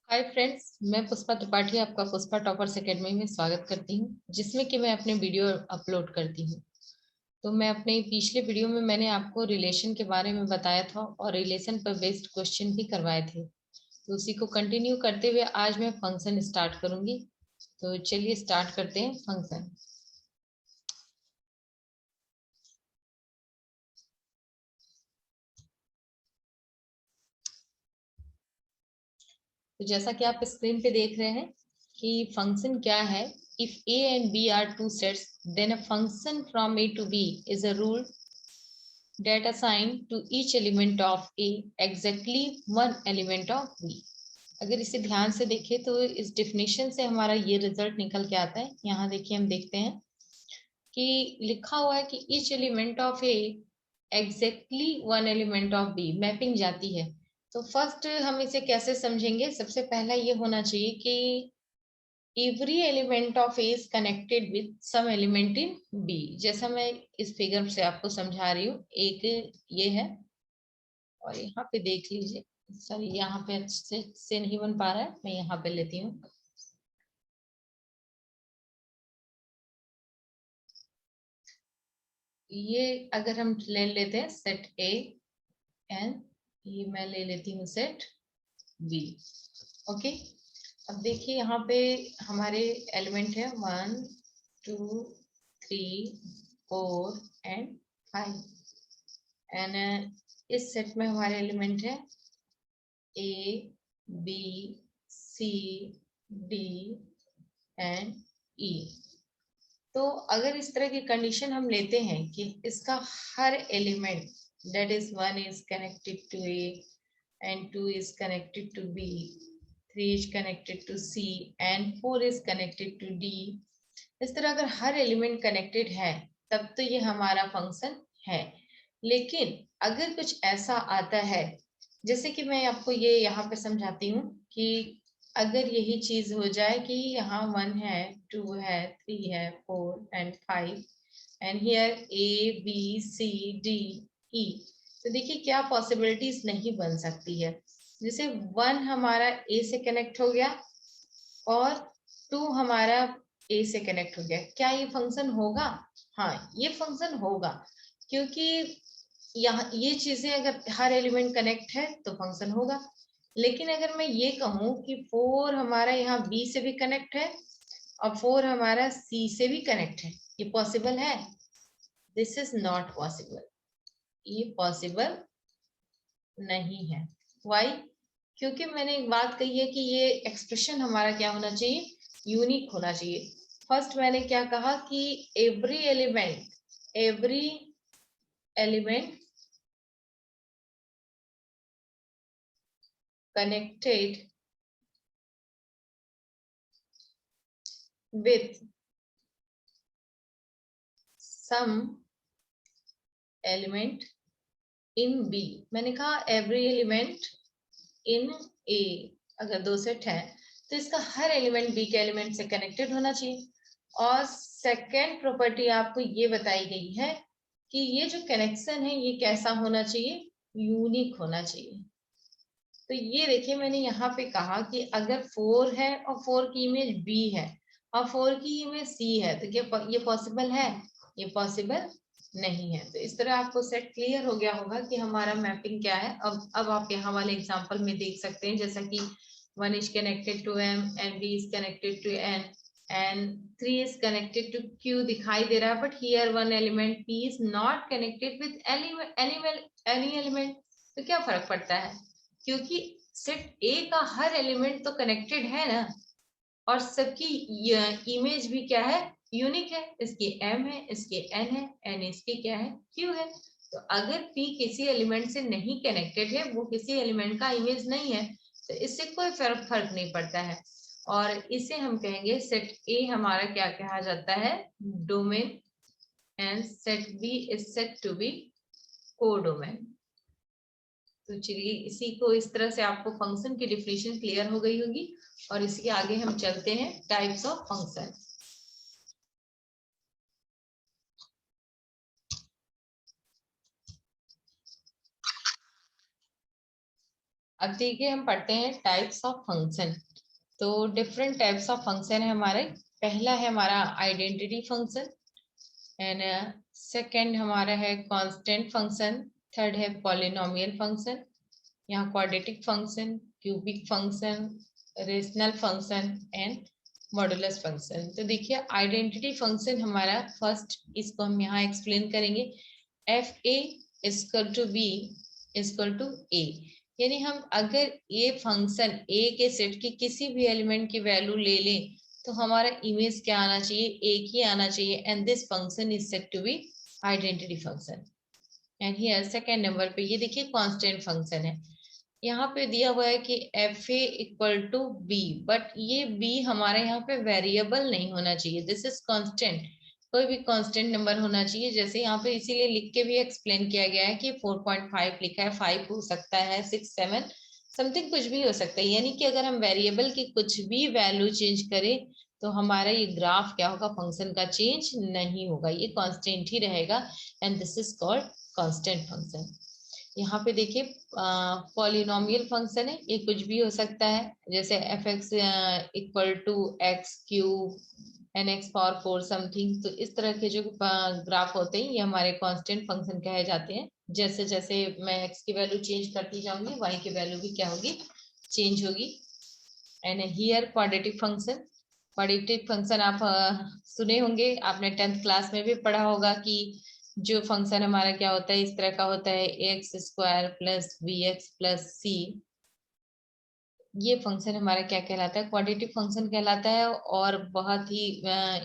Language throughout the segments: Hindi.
हाय फ्रेंड्स, मैं पुष्पा त्रिपाठी आपका पुष्पा टॉपर्स एकेडमी में स्वागत करती हूँ, जिसमें कि मैं अपने वीडियो अपलोड करती हूँ। तो मैं अपने पिछले वीडियो में मैंने आपको रिलेशन के बारे में बताया था और रिलेशन पर बेस्ड क्वेश्चन भी करवाए थे। तो उसी को कंटिन्यू करते हुए आज मैं फंक्शन स्टार्ट करूंगी। तो चलिए स्टार्ट करते हैं फंक्शन। तो जैसा कि आप स्क्रीन पे देख रहे हैं कि फंक्शन क्या है। If a and b are two sets, then a function from a to b is a rule that assign to each element of A exactly one element of B। अगर इसे ध्यान से देखें तो इस डिफिनेशन से हमारा ये रिजल्ट निकल के आता है। यहाँ देखिए, हम देखते हैं कि लिखा हुआ है कि each element of A exactly one element of B mapping जाती है। तो फर्स्ट हम इसे कैसे समझेंगे, सबसे पहला ये होना चाहिए कि every element of A is connected with some element in B। जैसा मैं इस फिगर से आपको समझा रही हूँ, एक ये है और यहाँ पे देख लीजिए। सॉरी, यहाँ पे अच्छे से नहीं बन पा रहा है, मैं यहाँ पे लेती हूँ। ये अगर हम ले लेते हैं सेट ए एंड ये मैं ले लेती हूँ सेट बी। ओके, अब देखिए यहाँ पे हमारे एलिमेंट है 1 2 3 4 एंड 5 एंड इस सेट में हमारे एलिमेंट है A B C D and E. तो अगर इस तरह की कंडीशन हम लेते हैं कि इसका हर element that is 1 is connected to A and 2 is connected to B, 3 is connected to C and 4 is connected to D, इस तरह अगर हर एलिमेंट कनेक्टेड है तब तो ये हमारा फंक्शन है। लेकिन अगर कुछ ऐसा आता है, जैसे कि मैं आपको ये यहाँ पे समझाती हूँ कि अगर यही चीज हो जाए कि यहाँ 1 है, 2 है, 3 है, 4 and 5 and here A B C D E, तो देखिए क्या पॉसिबिलिटीज नहीं बन सकती है। जैसे 1 हमारा ए से कनेक्ट हो गया और 2 हमारा ए से कनेक्ट हो गया, क्या ये फंक्शन होगा? हाँ, ये फंक्शन होगा, क्योंकि यहाँ ये चीजें अगर हर एलिमेंट कनेक्ट है तो फंक्शन होगा। लेकिन अगर मैं ये कहूँ कि 4 हमारा यहाँ बी से भी कनेक्ट है और 4 हमारा सी से भी कनेक्ट है, ये पॉसिबल है? दिस इज नॉट पॉसिबल, ये पॉसिबल नहीं है। वाई? क्योंकि मैंने एक बात कही है कि ये एक्सप्रेशन हमारा क्या होना चाहिए, यूनिक होना चाहिए। फर्स्ट मैंने क्या कहा कि every element connected with some element in B। मैंने कहा एवरी एलिमेंट इन ए, अगर 2 सेट है तो इसका हर एलिमेंट बी के एलिमेंट से कनेक्टेड होना चाहिए। और सेकेंड प्रॉपर्टी आपको ये बताई गई है कि ये जो कनेक्शन है ये कैसा होना चाहिए, यूनिक होना चाहिए। तो ये देखिए, मैंने यहाँ पे कहा कि अगर 4 है और 4 की इमेज बी है और 4 की इमेज सी है तो क्या ये पॉसिबल है? ये पॉसिबल नहीं है। तो इस तरह आपको सेट क्लियर हो गया होगा कि हमारा मैपिंग क्या है। अब आप यहाँ वाले एग्जांपल में देख सकते हैं, जैसा कि 1 is connected to M and B is connected to N and 3 is connected to Q दिखाई दे रहा है, but here one element P is not connected with any element. तो क्या फर्क पड़ता है, क्योंकि सेट ए का हर एलिमेंट तो कनेक्टेड है ना, और सबकी इमेज भी क्या है, यूनिक है। इसकी एम है, इसके एन है, एन इसकी क्या है, क्यू है। तो अगर पी किसी एलिमेंट से नहीं कनेक्टेड है, वो किसी एलिमेंट का इमेज नहीं है, तो इससे कोई फर्क नहीं पड़ता है। और इसे हम कहेंगे सेट ए हमारा क्या कहा जाता है, domain, and set B is set to be codomain. तो चलिए, इसी को इस तरह से आपको फंक्शन की डिफिनेशन क्लियर हो गई होगी और इसके आगे हम चलते हैं टाइप्स ऑफ फंक्शन। अब देखिए हम पढ़ते हैं टाइप्स ऑफ फंक्शन। तो डिफरेंट टाइप्स ऑफ फंक्शन है हमारे। पहला है हमारा आइडेंटिटी फंक्शन, एंड सेकंड हमारा है कांस्टेंट फंक्शन, थर्ड है पॉलिनोमियल फंक्शन, यहाँ quadratic function, cubic function, rational function and modulus function. तो देखिए आइडेंटिटी फंक्शन हमारा फर्स्ट, इसको हम यहाँ एक्सप्लेन करेंगे। F A equal to b equal to a, यानी हम अगर ये फंक्शन ए के सेट की किसी भी एलिमेंट की वैल्यू ले लें तो हमारा इमेज क्या आना चाहिए, एक ही आना चाहिए, and this function is said to be identity function. And here second number पे ये देखिए कांस्टेंट फंक्शन है। यहाँ पे दिया हुआ है कि F A equal to B, but ये बी हमारे यहाँ पे वेरिएबल नहीं होना चाहिए, दिस इज कांस्टेंट। कोई भी कांस्टेंट नंबर होना चाहिए, जैसे यहाँ पे इसीलिए लिख के भी एक्सप्लेन किया गया है कि 4.5 लिखा है, 5 हो सकता है, 6, 7 समथिंग कुछ भी हो सकता है। यानी कि अगर हम वेरिएबल की कुछ भी वैल्यू चेंज करें तो हमारा ये ग्राफ क्या होगा, फंक्शन का चेंज नहीं होगा, ये कांस्टेंट ही रहेगा, and this is called constant function. यहाँ पे देखिए पॉलिनोमियल फंक्शन है, ये कुछ भी हो सकता है, जैसे F x equal to X cube and X power 4 something. तो इस तरह के जो ग्राफ होते हैं ये हमारे कांस्टेंट फंक्शन कहे जाते हैं। जैसे जैसे मैं एक्स की वैल्यू चेंज करती जाऊंगी वाई की वैल्यू भी क्या होगी, चेंज होगी। And here quadratic function, quadratic function आप सुने होंगे, आपने 10th क्लास में भी पढ़ा होगा कि जो फंक्शन हमारा क्या होता है, इस तरह का होता है, x square plus b x plus c. ये फंक्शन हमारा क्या कहलाता है, क्वाड्रेटिक फंक्शन कहलाता है। और बहुत ही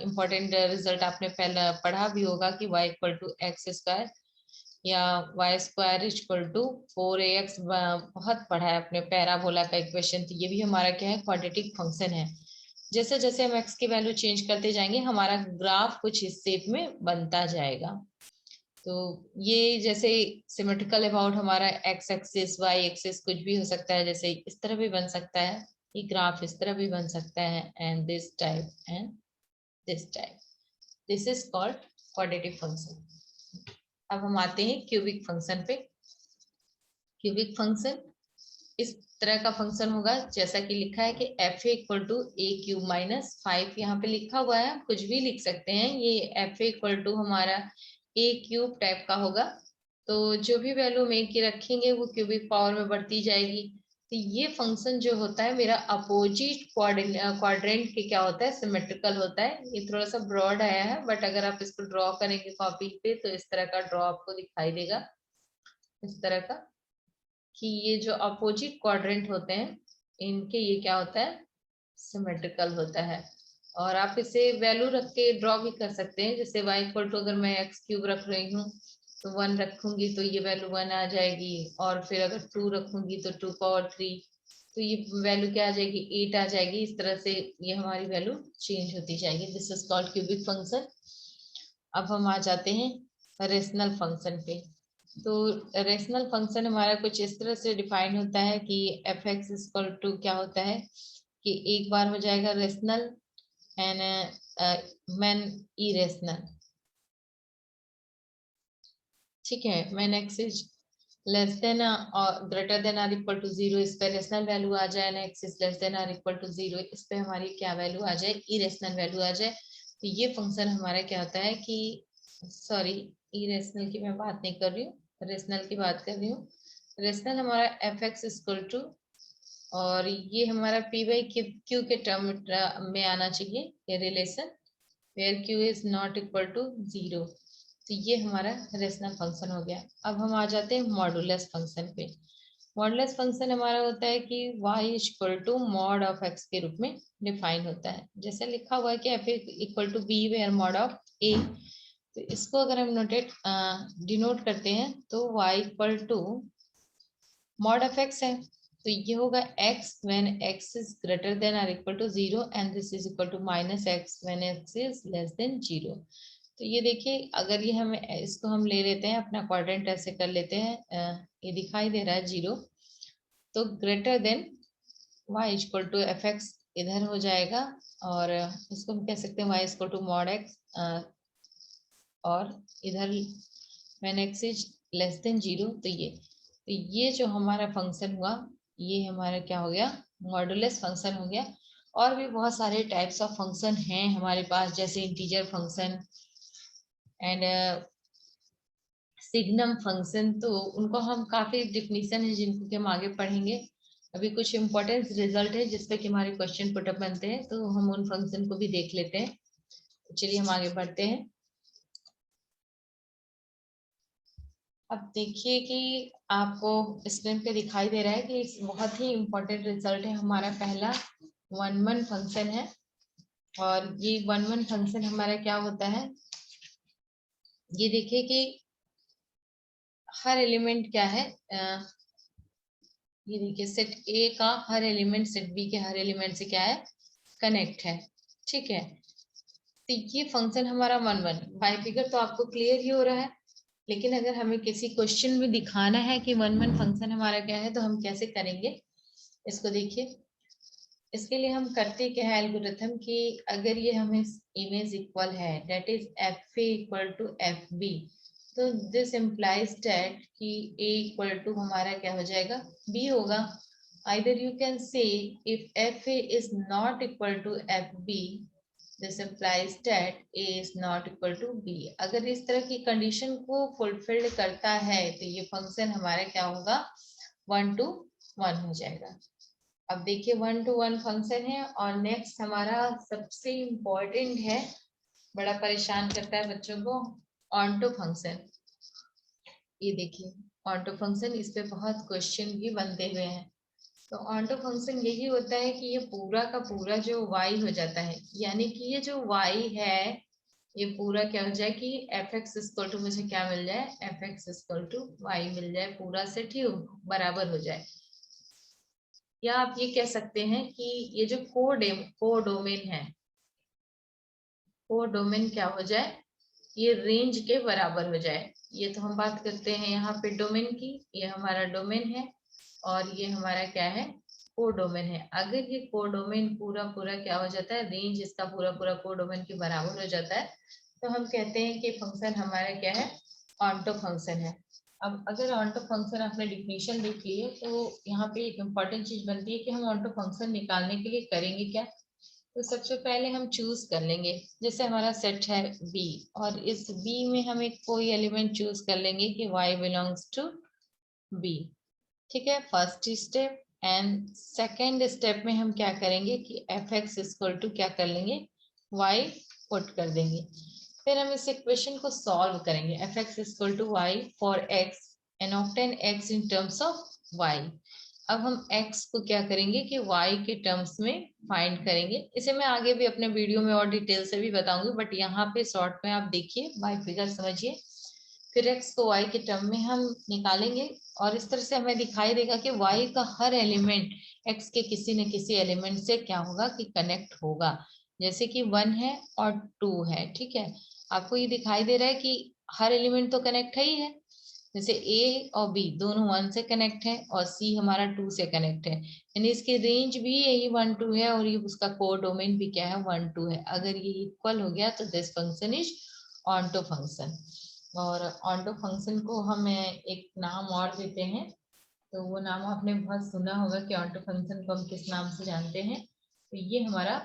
इंपॉर्टेंट रिजल्ट आपने पहले पढ़ा भी होगा कि y equal to X square या y square equal to 4ax, बहुत पढ़ा है आपने पैराबोला का इक्वेशन। तो ये भी हमारा क्या है, क्वाड्रेटिक फंक्शन है। जैसे जैसे हम x की वैल्यू चेंज करते जाएंगे हमारा ग्राफ कुछ इस शेप में बनता जाएगा। तो ये जैसे सिमेट्रिकल अबाउट हमारा एक्स एक्सिस वाई एक्सिस कुछ भी हो सकता है, जैसे इस तरह भी बन सकता है, ये ग्राफ इस तरह भी बन सकता है, and this type and this type, this is called quadratic function. अब हम आते हैं क्यूबिक फंक्शन पे। क्यूबिक फंक्शन इस तरह का फंक्शन होगा जैसा कि लिखा है कि F A equal to A cube minus 5, यहाँ पे लिखा हुआ है, कुछ भी लिख सकते हैं। ये एफ ए इक्वल टू हमारा ए क्यूब टाइप का होगा, तो जो भी वैल्यू हम ए की रखेंगे वो क्यूबिक पावर में बढ़ती जाएगी। तो ये फंक्शन जो होता है मेरा अपोजिट क्वाड्रेंट के क्या होता है, सिमेट्रिकल होता है। ये थोड़ा सा ब्रॉड आया है, बट अगर आप इसको ड्रॉ करेंगे कॉपी पे तो इस तरह का ड्रॉ आपको दिखाई देगा, इस तरह का, कि ये जो अपोजिट क्वाड्रेंट होते हैं इनके ये क्या होता है, सिमेट्रिकल होता है। और आप इसे वैल्यू रख के ड्रॉ भी कर सकते हैं, जैसे y इक्वल टू अगर मैं एक्स क्यूब रख रही हूँ तो 1 रखूंगी तो ये वैल्यू 1 आ जाएगी, और फिर अगर 2 रखूंगी तो 2 पावर 3, तो ये वैल्यू क्या आ जाएगी, 8 आ जाएगी। इस तरह से ये हमारी वैल्यू चेंज होती जाएगी, this is called cubic function. अब हम आ जाते हैं रेशनल फंक्शन पे। तो रेशनल फंक्शन हमारा कुछ इस तरह से डिफाइन होता है कि एफ एक्स इक्वल टू क्या होता है कि एक बार हो जाएगा रेशनल एंड मैन इरेशनल, ठीक है। मैन एक्स इज लेस देन और greater than or equal to 0, इस पे रेशनल वैल्यू आ जाए, and x is less than or equal to 0, इस पे हमारी क्या वैल्यू आ जाए, इरेशनल वैल्यू आ जाए। तो ये फंक्शन हमारा क्या होता है कि, सॉरी, इरेशनल की मैं बात नहीं कर रही हूँ, रेशनल की बात कर रही हूँ। रेशनल हमारा एफ एक्स इक्वल टू, और ये हमारा पी बाई क्यू के टर्म में आना चाहिए ये relation, where Q is not equal to 0। तो ये हमारा रेशनल फंक्शन हो गया। अब हम आ जाते हैं मॉडुलस फंक्शन पे। मॉडुलस फंक्शन हमारा होता है कि y equal to mod of x के रूप में डिफाइन होता है, जैसे लिखा हुआ है कि f equal to b where mod of a। तो इसको अगर हम डिनोट करते हैं तो y equal to mod of x है, तो ये होगा x when x is greater than और equal to 0, and this is equal to minus x when x is less than 0। तो ये देखिए अगर ये हम इसको हम ले लेते हैं अपना क्वाड्रेंट ऐसे कर लेते हैं, ये दिखाई दे रहा है 0, तो greater than y equal to F X इधर हो जाएगा, और इसको हम कह सकते हैं y equal to mod x, और इधर when x is less than 0। तो ये जो हमारा फंक्शन हुआ ये हमारा क्या हो गया, मॉडुलस फंक्शन हो गया। और भी बहुत सारे टाइप्स ऑफ फंक्शन हैं हमारे पास, जैसे integer function and signum function. तो उनको हम काफी डिफिनीशन है जिनको कि हम आगे पढ़ेंगे। अभी कुछ इंपॉर्टेंट रिजल्ट है जिसपे कि हमारे क्वेश्चन पुटअप बनते हैं, तो हम उन फंक्शन को भी देख लेते हैं। चलिए हम आगे बढ़ते हैं। अब देखिए कि आपको स्क्रीन पे दिखाई दे रहा है कि बहुत ही इम्पोर्टेंट रिजल्ट है हमारा। पहला वन वन फंक्शन है, और ये वन वन फंक्शन हमारा क्या होता है, ये देखिए कि हर एलिमेंट क्या है, ये देखिए सेट ए का हर एलिमेंट सेट बी के हर एलिमेंट से क्या है, कनेक्ट है। ठीक है, तो ये फंक्शन हमारा वन वन बाय फिगर तो आपको क्लियर ही हो रहा है। लेकिन अगर हमें किसी क्वेश्चन में दिखाना है कि वन वन फंक्शन हमारा क्या है, तो हम कैसे करेंगे इसको देखिए। इसके लिए हम करते क्या है एल्गोरिथम कि अगर ये हमें इमेज इक्वल है, that is F A equal to F B, तो दिस इम्प्लाइज दैट कि ए इक्वल टू हमारा क्या हो जाएगा, बी होगा। Either you can say if F A is not equal to F B, this implies that A is not equal to B. अगर इस तरह की कंडीशन को फुलफिल्ड करता है तो ये फंक्शन हमारा क्या होगा, वन टू वन हो जाएगा। अब देखिए वन टू वन फंक्शन है। और नेक्स्ट हमारा सबसे इम्पोर्टेंट है, बड़ा परेशान करता है बच्चों को, ऑन्टो फंक्शन। ये देखिए ऑन्टो फंक्शन, इस पे बहुत क्वेश्चन भी बनते हुए हैं। तो ऑन्टो फंक्शन यही होता है कि ये पूरा का पूरा जो y हो जाता है, यानी कि ये जो y है ये पूरा क्या हो जाए कि एफ एक्स इक्वल टू मुझे क्या मिल जाए, f x equal to y मिल जाए, पूरा सेट ही बराबर हो जाए। या आप ये कह सकते हैं कि ये जो कोडोमेन है, कोडोमेन क्या हो जाए, ये रेंज के बराबर हो जाए। ये तो हम बात करते हैं यहाँ पे डोमेन की, ये हमारा डोमेन है और ये हमारा क्या है, कोडोमेन है। अगर ये कोडोमेन पूरा पूरा क्या हो जाता है, रेंज इसका पूरा पूरा कोडोमेन के बराबर हो जाता है, तो हम कहते हैं कि फंक्शन हमारा क्या है, ऑन्टो फंक्शन है। अब अगर ऑन्टो फंक्शन आपने डिफिनीशन देख ली है, तो यहाँ पे एक इम्पॉर्टेंट चीज बनती है कि हम ऑन्टो फंक्शन निकालने के लिए करेंगे क्या। तो सबसे पहले हम चूज कर लेंगे, जैसे हमारा सेट है बी, और इस बी में हम एक कोई एलिमेंट चूज कर लेंगे कि y बिलोंग्स टू बी। ठीक है, first step. And second step में हम क्या करेंगे कि एफ एक्स इक्वल टू क्या कर लेंगे, y पुट कर देंगे। फिर हम इस इक्वेशन को सॉल्व करेंगे, F x equal to Y for X and obtain x in terms of y। अब हम x को क्या करेंगे कि y के टर्म्स में फाइंड करेंगे। इसे मैं आगे भी अपने वीडियो में और डिटेल से भी बताऊंगी, बट यहाँ पे शॉर्ट में आप देखिए, बाय फिगर समझिए। फिर x को y के टर्म में हम निकालेंगे, और इस तरह से हमें दिखाई देगा कि y का हर एलिमेंट x के किसी न किसी एलिमेंट से क्या होगा कि कनेक्ट होगा। जैसे कि 1 है और 2 है, ठीक है, आपको ये दिखाई दे रहा है कि हर एलिमेंट तो कनेक्ट है ही है। जैसे ए और बी दोनों 1 से कनेक्ट है और सी हमारा 2 से कनेक्ट है, यानी इसकी रेंज भी यही 1 2 है, और ये उसका कोडोमेन भी क्या है, 1 2 है। अगर ये इक्वल हो गया तो this function is onto function. और ऑन्टो फंक्शन को हम एक नाम और देते हैं, तो वो नाम आपने बहुत सुना होगा कि ऑन्टो फंक्शन को हम किस नाम से जानते हैं। तो ये हमारा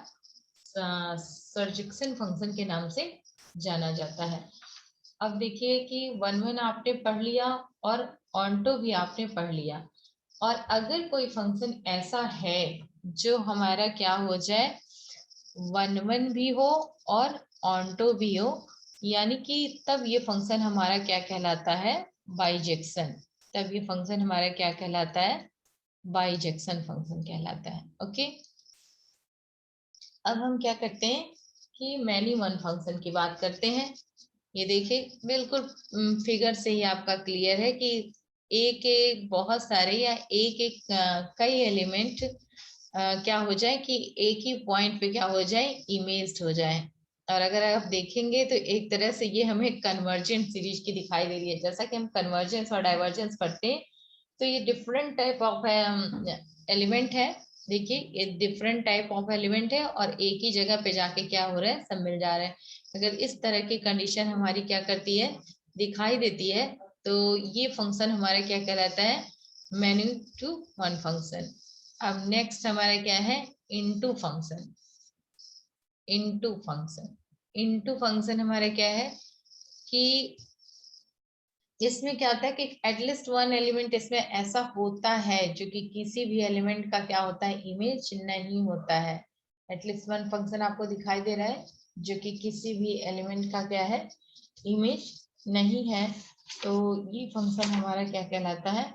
सर्जिक्सन फंक्शन के नाम से जाना जाता है। अब देखिए कि वन वन आपने पढ़ लिया और ऑन्टो भी आपने पढ़ लिया। और अगर कोई फंक्शन ऐसा है जो हमारा क्या हो जाए, वन वन भी हो और ऑन्टो भी हो, यानी कि तब ये फंक्शन हमारा क्या कहलाता है, बाइजेक्शन। तब ये फंक्शन हमारा क्या कहलाता है, बाइजेक्शन फंक्शन कहलाता है। ओके, अब हम क्या करते हैं कि मैनी वन फंक्शन की बात करते हैं। ये देखिए बिल्कुल फिगर से ही आपका क्लियर है कि एक एक बहुत सारे या एक एक कई एलिमेंट क्या हो जाए कि एक ही पॉइंट पे क्या हो जाए, इमेज्ड हो जाए। और अगर आप देखेंगे तो एक तरह से ये हमें कन्वर्जेंट सीरीज की दिखाई दे रही है। जैसा कि हम कन्वर्जेंस और डाइवर्जेंस पढ़ते हैं, तो ये डिफरेंट टाइप ऑफ एलिमेंट है। देखिए ये डिफरेंट टाइप ऑफ एलिमेंट है और एक ही जगह पे जाके क्या हो रहा है, सब मिल जा रहा है। अगर इस तरह की कंडीशन हमारी क्या करती है, दिखाई देती है, तो ये फंक्शन हमारा क्या कहलाता है, मेन्यू टू वन फंक्शन। अब नेक्स्ट हमारा क्या है, into function. Into function, into function हमारा क्या है कि इसमें क्या होता है कि एटलीस्ट वन एलिमेंट इसमें ऐसा होता है जो कि किसी भी एलिमेंट का क्या होता है, इमेज नहीं होता है। एटलीस्ट वन फंक्शन आपको दिखाई दे रहा है जो कि किसी भी एलिमेंट का क्या है, इमेज नहीं है। तो ये फंक्शन हमारा क्या कहलाता है,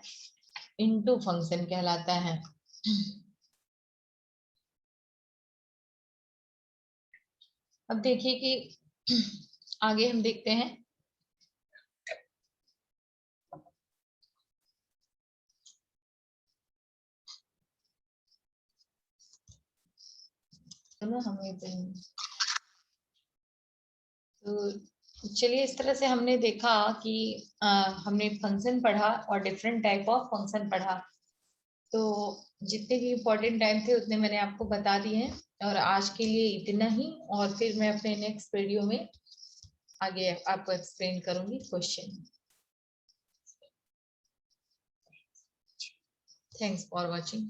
इनटू फंक्शन कहलाता है। अब देखिए कि आगे हम देखते हैं। चलो हमें तो चलिए, इस तरह से हमने देखा कि हमने फंक्शन पढ़ा और डिफरेंट टाइप ऑफ फंक्शन पढ़ा। तो जितने भी इम्पोर्टेंट टाइम थे उतने मैंने आपको बता दिए हैं, और आज के लिए इतना ही। और फिर मैं अपने नेक्स्ट वीडियो में आगे आपको एक्सप्लेन करूंगी क्वेश्चन। Thanks for watching.